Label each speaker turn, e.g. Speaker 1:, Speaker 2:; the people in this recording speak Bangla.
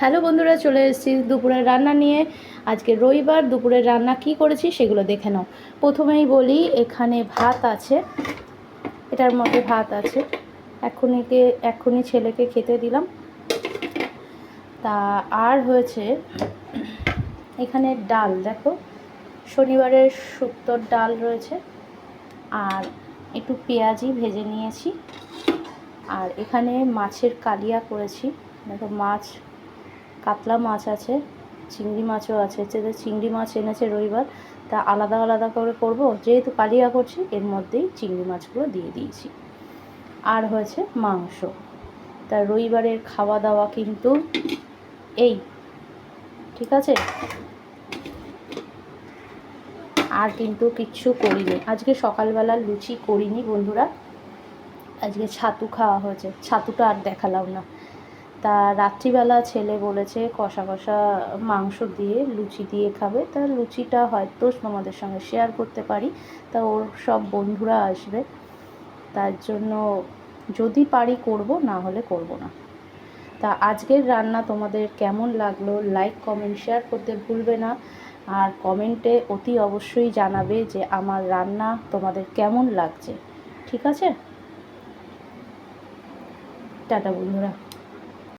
Speaker 1: হ্যালো বন্ধুরা, চলে এসেছি দুপুরের রান্না নিয়ে। আজকে রবিবার, দুপুরের রান্না কি করেছি সেগুলো দেখে নাও। প্রথমেই বলি, এখানে ভাত আছে, এটার মধ্যে ভাত আছে। এক্ষুনি ছেলেকে খেতে দিলাম। তা আর হয়েছে এখানে ডাল, দেখো শনিবারের শুক্তোর ডাল রয়েছে, আর একটু পেঁয়াজি ভেজে নিয়েছি। আর এখানে মাছের কালিয়া করেছি, দেখো মাছ, কাতলা মাছ আছে, চিংড়ি মাছও আছে। চিংড়ি মাছ এনেছে রবিবার, তা আলাদা আলাদা করে করব, যেহেতু কালিয়া করছি এর মধ্যেই চিংড়ি মাছগুলো দিয়ে দিয়েছি। আর হয়েছে মাংস। তা রবিবারের খাওয়া দাওয়া কিন্তু এই, ঠিক আছে। আর কিন্তু কিচ্ছু করিনি আজকে, সকালবেলা লুচি করিনি বন্ধুরা, আজকে ছাতু খাওয়া হয়েছে। ছাতুটা আর দেখালাম না। তা রাত্রিবেলা ছেলে বলেছে কষা কষা মাংস দিয়ে লুচি দিয়ে খাবে, তা লুচিটা হয়তো তোমাদের সঙ্গে শেয়ার করতে পারি। তা ওর সব বন্ধুরা আসবে, তার জন্য যদি পারি করব, না হলে করব না। তা আজকের রান্না তোমাদের কেমন লাগলো, লাইক কমেন্ট শেয়ার করতে ভুলবে না। আর কমেন্টে অতি অবশ্যই জানাবে যে আমার রান্না তোমাদের কেমন লাগছে। ঠিক আছে, টাটা বন্ধুরা।